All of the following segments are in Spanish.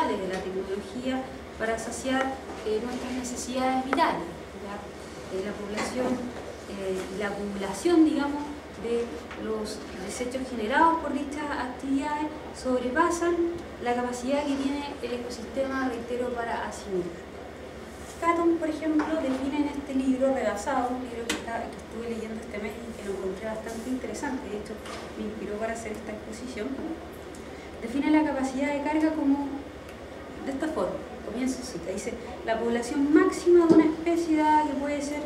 actuales de la tecnología para saciar nuestras necesidades vitales. La población y la acumulación, digamos, de los desechos generados por dichas actividades sobrepasan la capacidad que tiene el ecosistema, reitero, para asimilar. Catton, por ejemplo, define en este libro Rebasado, un libro que estuve leyendo este mes y que lo encontré bastante interesante, de hecho me inspiró para hacer esta exposición, define la capacidad de carga como de esta forma. Comienzo cita, dice: la población máxima de una especie dada que puede ser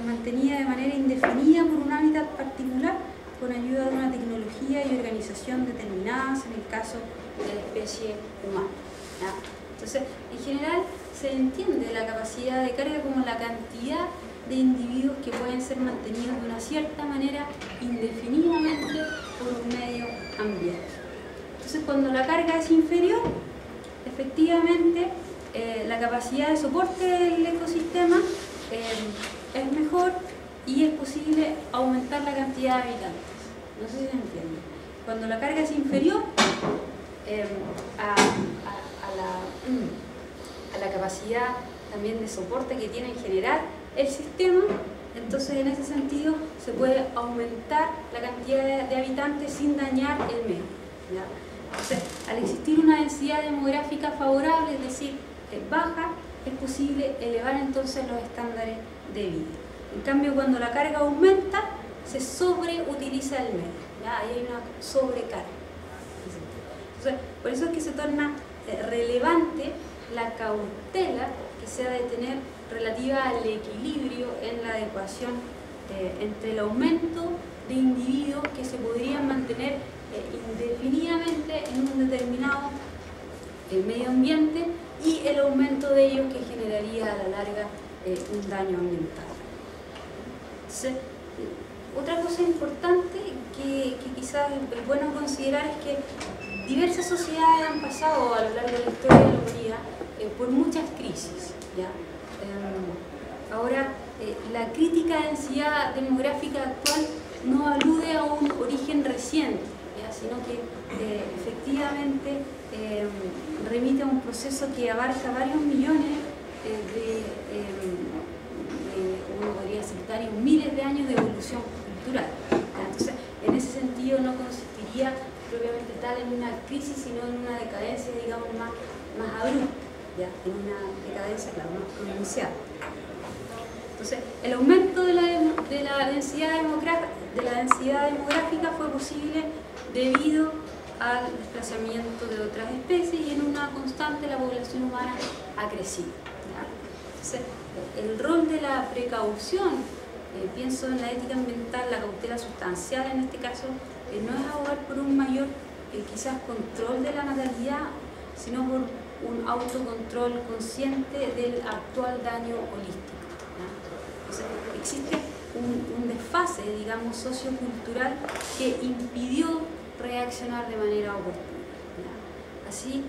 mantenida de manera indefinida por un hábitat particular con ayuda de una tecnología y organización determinadas en el caso de la especie humana. ¿Ya? Entonces, en general se entiende la capacidad de carga como la cantidad de individuos que pueden ser mantenidos de una cierta manera indefinidamente por un medio ambiente. Entonces, cuando la carga es inferior, efectivamente la capacidad de soporte del ecosistema es mejor y es posible aumentar la cantidad de habitantes. No sé si se entiende. Cuando la carga es inferior a la capacidad también de soporte que tiene en general el sistema, entonces en ese sentido se puede aumentar la cantidad de habitantes sin dañar el medio. ¿Ya? Entonces, al existir una densidad demográfica favorable, es decir, baja, es posible elevar entonces los estándares de vida. En cambio, cuando la carga aumenta, se sobreutiliza el medio. ¿Ya? Ahí hay una sobrecarga. Entonces, por eso es que se torna relevante la cautela que se ha de tener relativa al equilibrio en la adecuación entre el aumento de individuos que se podrían mantener indefinidamente en un determinado medio ambiente y el aumento de ellos que generaría a la larga un daño ambiental. Entonces, otra cosa importante que quizás es bueno considerar es que diversas sociedades han pasado a lo largo de la historia de la humanidad por muchas crisis. ¿Ya? Ahora, la crítica densidad demográfica actual no alude a un origen reciente, ¿ya? Sino que efectivamente remite a un proceso que abarca varios millones uno podría citar miles de años de evolución cultural. ¿Ya? Entonces, en ese sentido no consistiría propiamente tal en una crisis, sino en una decadencia, digamos, más abrupta, ¿ya? En una decadencia, claro, más pronunciada. Entonces, el aumento de la densidad demográfica fue posible debido al desplazamiento de otras especies y en una constante la población humana ha crecido. ¿Ya? Entonces, el rol de la precaución, pienso en la ética ambiental, la cautela sustancial en este caso, no es abogar por un mayor quizás control de la natalidad, sino por un autocontrol consciente del actual daño holístico. ¿Ya? Entonces, existe un desfase, digamos, sociocultural que impidió reaccionar de manera oportuna. ¿Ya? Así,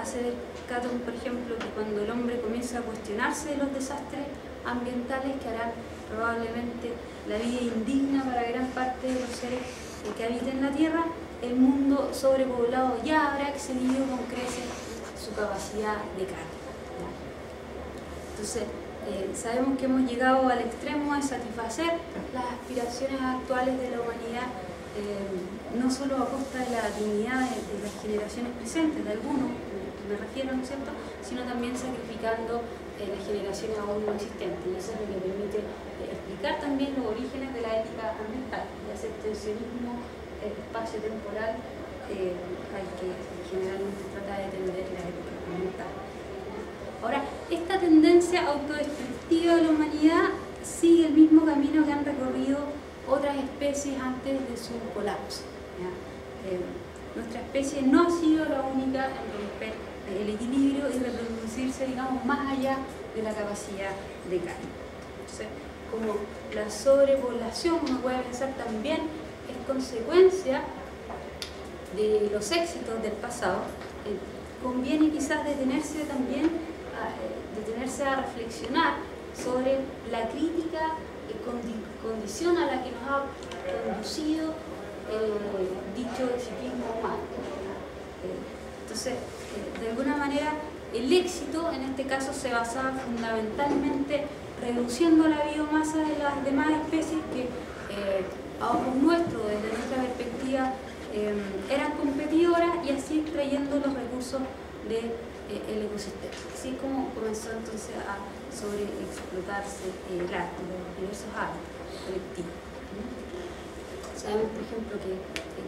hace ver Catton, por ejemplo, que cuando el hombre comienza a cuestionarse de los desastres ambientales que harán probablemente la vida indigna para gran parte de los seres que habiten la Tierra, el mundo sobrepoblado ya habrá excedido con creces su capacidad de carga. ¿Ya? Entonces, sabemos que hemos llegado al extremo de satisfacer las aspiraciones actuales de la humanidad, no solo a costa de la dignidad de las generaciones presentes, de algunos, me refiero, ¿no es cierto?, sino también sacrificando las generaciones aún no existentes. Y eso es lo que permite explicar también los orígenes de la ética ambiental, de ese tensionismo espacio-temporal al que generalmente trata de tender la ética ambiental. Ahora, esta tendencia autodestructiva de la humanidad sigue el mismo camino que han recorrido otras especies antes de su colapso. ¿Ya? Nuestra especie no ha sido la única en romper el equilibrio y reproducirse, digamos, más allá de la capacidad de carga. Entonces, como la sobrepoblación, uno puede pensar también, es consecuencia de los éxitos del pasado, conviene quizás detenerse a reflexionar sobre la crítica condición a la que nos ha conducido el dicho exitismo humano. Entonces, Entonces, de alguna manera, el éxito en este caso se basaba fundamentalmente reduciendo la biomasa de las demás especies que a ojos nuestros, desde nuestra perspectiva, eran competidoras, y así extrayendo los recursos del ecosistema. Así es como comenzó entonces a sobreexplotarse los diversos hábitats colectivos. Sabemos, por ejemplo, que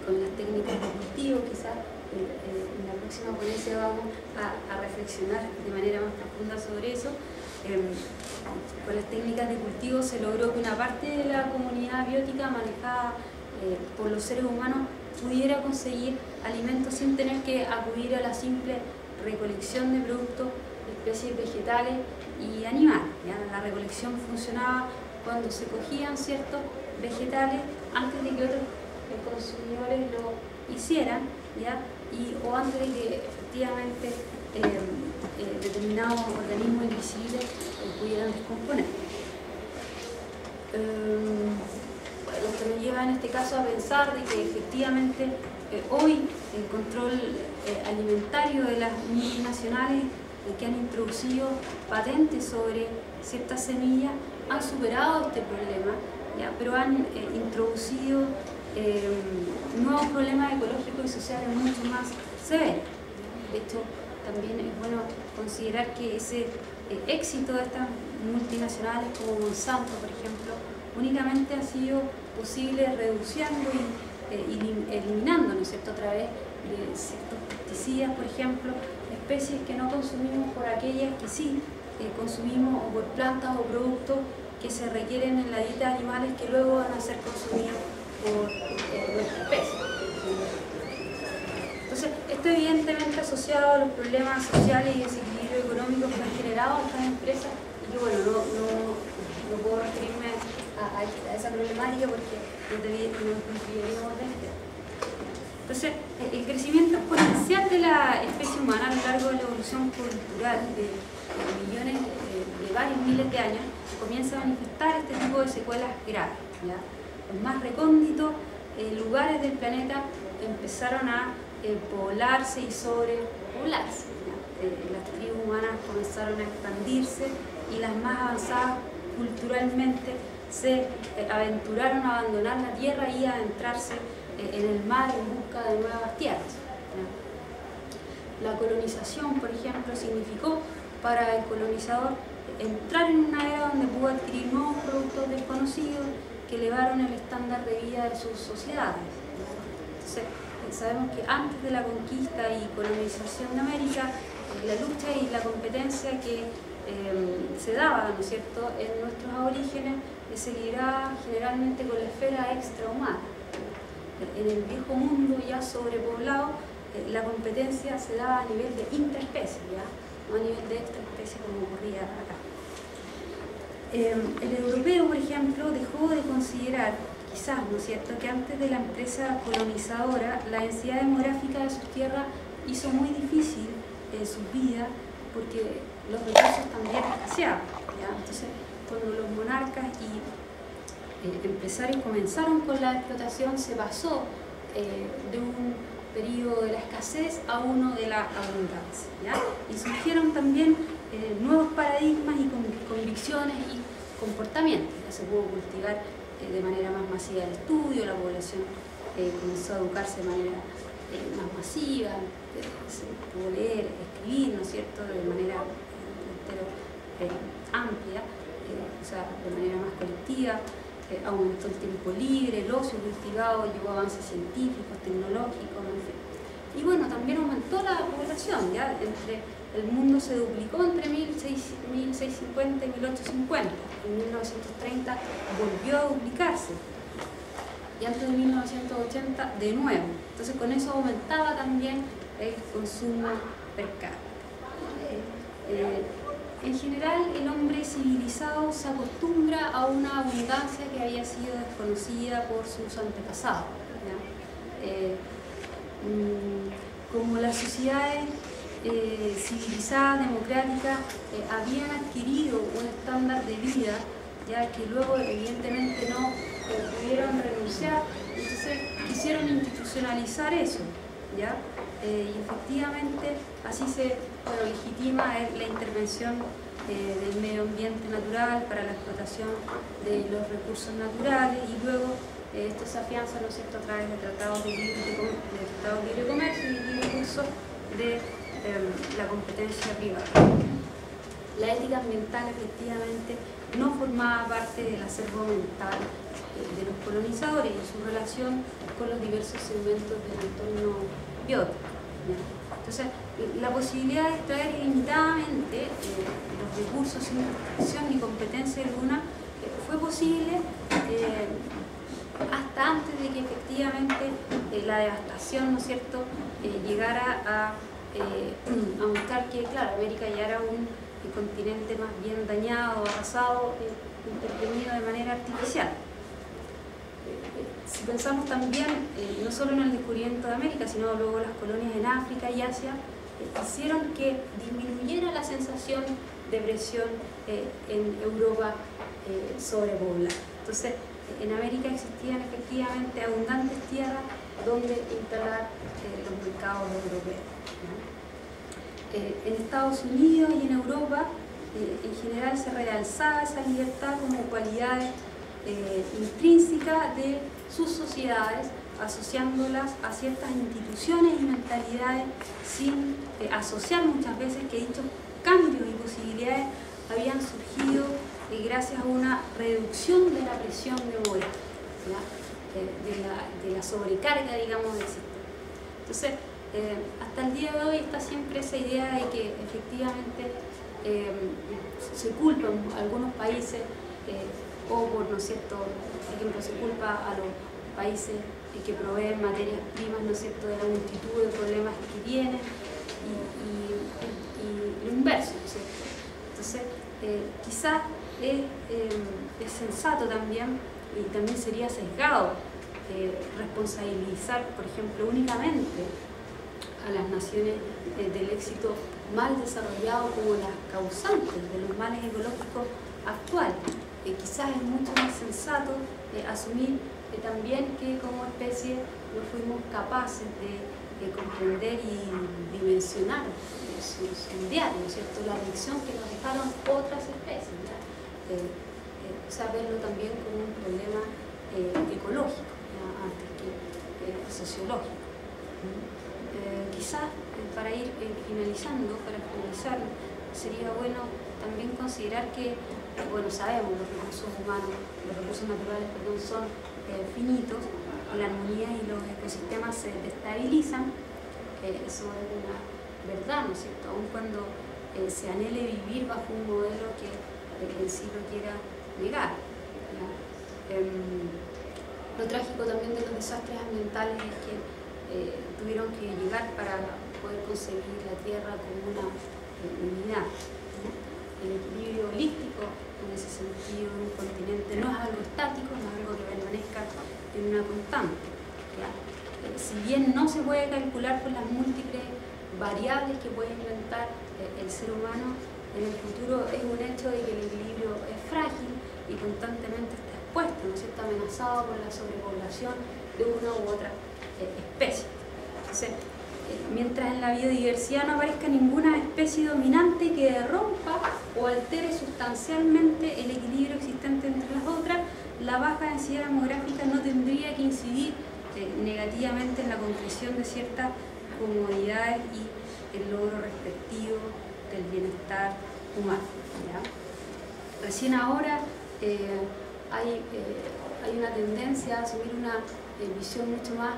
con las técnicas de cultivo, quizás en la próxima ponencia vamos a reflexionar de manera más profunda sobre eso. Con las técnicas de cultivo se logró que una parte de la comunidad biótica manejada por los seres humanos pudiera conseguir alimentos sin tener que acudir a la simple recolección de productos de especies vegetales y animales. ¿Ya? La recolección funcionaba cuando se cogían ciertos vegetales antes de que otros consumidores lo hicieran, ¿ya? O antes de que efectivamente determinados organismos invisibles pudieran descomponer. Bueno, esto nos lleva en este caso a pensar de que efectivamente hoy el control alimentario de las multinacionales que han introducido patentes sobre ciertas semillas han superado este problema, ¿ya? Pero han introducido nuevos problemas ecológicos y sociales mucho más severos. De hecho, también es bueno considerar que ese éxito de estas multinacionales como Monsanto, por ejemplo, únicamente ha sido posible reduciendo y eliminando, ¿no es cierto?, a través de ciertos pesticidas, por ejemplo, especies que no consumimos por aquellas que sí consumimos, o por plantas o productos que se requieren en la dieta de animales que luego van a ser consumidos por nuestra especie. Entonces, esto evidentemente asociado a los problemas sociales y desequilibrio económicos que han generado estas empresas, y que bueno, no puedo referirme a esa problemática porque no desviaríamos del tema. Entonces, el crecimiento exponencial de la especie humana a lo largo de la evolución cultural de millones, de varios miles de años, comienza a manifestar este tipo de secuelas graves, ¿ya? Los más recónditos lugares del planeta empezaron a poblarse y sobrepoblarse, ¿ya? Las tribus humanas comenzaron a expandirse y las más avanzadas culturalmente se aventuraron a abandonar la tierra y a adentrarse en el mar en busca de nuevas tierras, ¿ya? La colonización, por ejemplo, significó para el colonizador entrar en una era donde pudo adquirir nuevos productos desconocidos que elevaron el estándar de vida de sus sociedades. Entonces, sabemos que antes de la conquista y colonización de América, la lucha y la competencia que se daba, ¿no es cierto?, en nuestros aborígenes, se libraba generalmente con la esfera extrahumana. En el viejo mundo ya sobrepoblado, la competencia se daba a nivel de intraespecie, ¿ya? No a nivel de extraespecie como ocurría acá. El europeo, por ejemplo, dejó de considerar, quizás, ¿no es cierto?, que antes de la empresa colonizadora, la densidad demográfica de sus tierras hizo muy difícil sus vidas, porque los recursos también escaseaban, ¿ya? Entonces, cuando los monarcas y empresarios comenzaron con la explotación, se pasó de un periodo de la escasez a uno de la abundancia, ¿ya? Y surgieron también nuevos paradigmas y convicciones y comportamientos. Ya se pudo cultivar de manera más masiva el estudio, la población comenzó a educarse de manera más masiva, se pudo leer, escribir, ¿no es cierto?, de manera amplia, o sea, de manera más colectiva. Aumentó el tiempo libre, el ocio cultivado, llevó avances científicos, tecnológicos, en fin. Y bueno, también aumentó la población, ¿ya? El mundo se duplicó entre 1650 y 1850. En 1930 volvió a duplicarse. Y antes de 1980 de nuevo. Entonces con eso aumentaba también el consumo per cápita. En general, el hombre civilizado se acostumbra a una abundancia que había sido desconocida por sus antepasados, ¿ya? Como las sociedades civilizadas, democráticas, habían adquirido un estándar de vida, ya que luego evidentemente no pudieron renunciar, entonces quisieron institucionalizar eso, ¿ya? y efectivamente así se legitima la intervención del medio ambiente natural para la explotación de los recursos naturales, y luego esto se afianza, ¿no es cierto?, a través de tratados de libre comercio y libre curso de la competencia privada. La ética ambiental efectivamente no formaba parte del acervo mental de los colonizadores y su relación con los diversos segmentos del entorno biótico. Entonces, la posibilidad de extraer ilimitadamente los recursos sin restricción ni competencia alguna fue posible hasta antes de que efectivamente la devastación, ¿no es cierto?, llegara a mostrar que, claro, América ya era un continente más bien dañado, arrasado, intervenido de manera artificial. Si pensamos también, no solo en el descubrimiento de América, sino luego las colonias en África y Asia, hicieron que disminuyera la sensación de presión en Europa sobrepoblada. Entonces, en América existían efectivamente abundantes tierras donde instalar los mercados europeos, ¿no? En Estados Unidos y en Europa, en general, se realzaba esa libertad como cualidades intrínsecas de sus sociedades, asociándolas a ciertas instituciones y mentalidades sin asociar muchas veces que dichos cambios y posibilidades habían surgido gracias a una reducción de la presión demográfica, de la sobrecarga, digamos, del sistema. Entonces, hasta el día de hoy está siempre esa idea de que efectivamente se culpan algunos países o por, ¿no es cierto?, por ejemplo, se culpa a los países que proveen materias primas, ¿no es cierto?, de la multitud de problemas que tienen y lo inverso, ¿no es cierto? Entonces, quizás es sensato también, y también sería sesgado, responsabilizar, por ejemplo, únicamente a las naciones del éxito mal desarrollado como las causantes de los males ecológicos actuales. Quizás es mucho más sensato asumir también que como especie no fuimos capaces de comprender y dimensionar su diario, ¿no es cierto?, la lección que nos dejaron otras especies, o sea, verlo también como un problema ecológico, antes que sociológico. Quizás para ir finalizando, para finalizar, sería bueno también considerar que, bueno, sabemos los recursos humanos, los recursos naturales, perdón, son finitos, la armonía y los ecosistemas se destabilizan, eso es una verdad, ¿no es cierto?, aun cuando se anhele vivir bajo un modelo que en sí lo quiera negar. Lo trágico también de los desastres ambientales es que tuvieron que llegar para poder concebir la Tierra como una unidad, ¿no? El equilibrio holístico, en ese sentido, en un continente no es algo estático, no es algo que permanezca en una constante, ¿ya? Si bien no se puede calcular con las múltiples variables que puede inventar el ser humano, en el futuro es un hecho de que el equilibrio es frágil y constantemente está expuesto, ¿no es cierto?, amenazado por la sobrepoblación de una u otra especie. Entonces, mientras en la biodiversidad no aparezca ninguna especie dominante que rompa o altere sustancialmente el equilibrio existente entre las otras, la baja densidad demográfica no tendría que incidir negativamente en la concreción de ciertas comodidades y el logro respectivo del bienestar humano, ¿ya? Recién ahora hay una tendencia a asumir una visión mucho más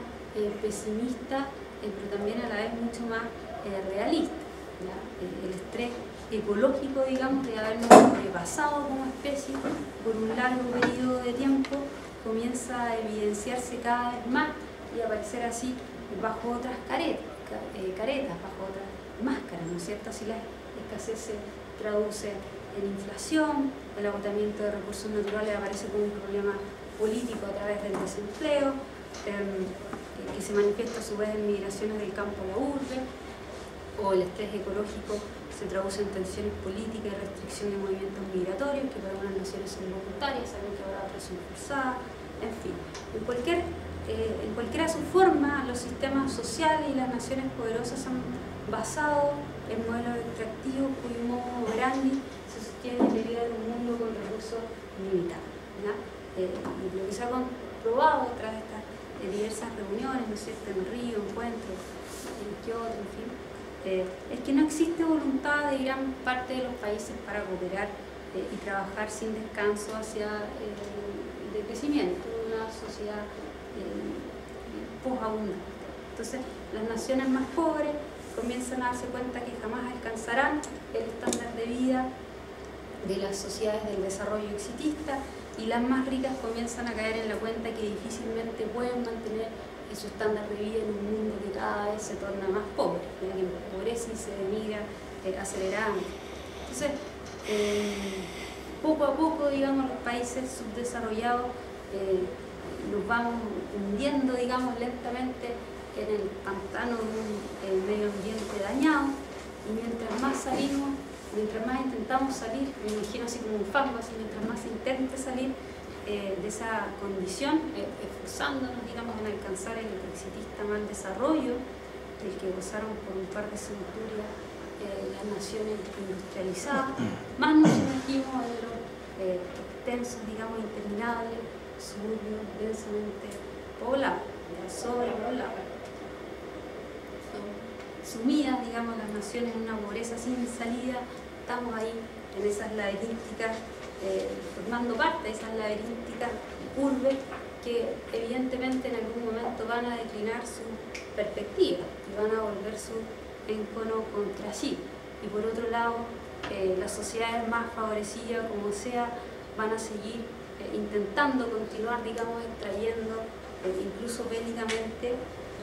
pesimista, pero también a la vez mucho más realista, ¿ya? El estrés ecológico, digamos, de habernos sobrepasado como especie por un largo periodo de tiempo comienza a evidenciarse cada vez más y a aparecer así bajo otras caretas, bajo otras máscaras, ¿no es cierto? Así la escasez se traduce en inflación, el agotamiento de recursos naturales aparece como un problema político a través del desempleo, que se manifiesta a su vez en migraciones del campo a la urbe, o el estrés ecológico se traduce en tensiones políticas y restricción de movimientos migratorios, que para unas naciones son voluntarias, saben que para otras son forzadas, en fin. En cualquier en cualquiera de sus formas, los sistemas sociales y las naciones poderosas han basado en modelos extractivos cuyo modo operandi se sostiene en la idea de un mundo con recursos limitados, ¿ya? Y lo que se ha comprobado tras estas diversas reuniones, ¿no es cierto?, en Río, encuentros, en Kioto, en fin, es que no existe voluntad de gran parte de los países para cooperar y trabajar sin descanso hacia el decrecimiento de una sociedad posabundante. Entonces, las naciones más pobres comienzan a darse cuenta que jamás alcanzarán el estándar de vida de las sociedades del desarrollo exitista, y las más ricas comienzan a caer en la cuenta que difícilmente pueden mantener su estándar de vida en un mundo que cada vez se torna más pobre, que empobrece y se denigra aceleradamente. Entonces, poco a poco, digamos, los países subdesarrollados nos vamos hundiendo, digamos, lentamente en el pantano de un medio ambiente dañado, y mientras más salimos, mientras más intentamos salir, me imagino así como un fango, así mientras más se intente salir de esa condición, esforzándonos, digamos, en alcanzar el exitista mal desarrollo del que gozaron por un par de centurias las naciones industrializadas, más nos sumergimos en los extensos, digamos, interminables suburbios densamente poblados, sobrepoblados. Sumidas, digamos, las naciones en una pobreza sin salida, estamos ahí en esas laberínticas, formando parte de esas laberínticas urbes que evidentemente en algún momento van a declinar su perspectiva y van a volver su encono contra sí. Y por otro lado, las sociedades más favorecidas, como sea, van a seguir intentando continuar, digamos, extrayendo, incluso bélicamente,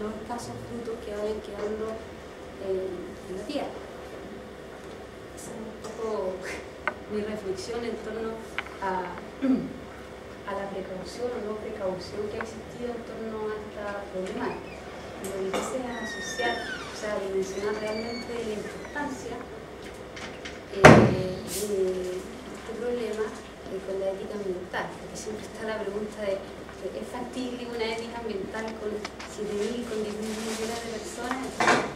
los escasos frutos que vayan quedando en la tierra. Esa es un poco mi reflexión en torno a la precaución o no precaución que ha existido en torno a esta problemática. Y lo que quise asociar, o sea, dimensionar realmente la importancia de este problema con la ética ambiental, porque siempre está la pregunta de ¿es factible una ética ambiental con 7.000, con 10.000 millones de personas?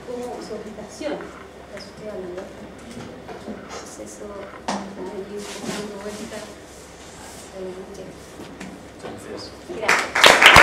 ¿Cómo su aplicación? Eso estoy hablando. Entonces eso ahí un poco vuelta. Gracias.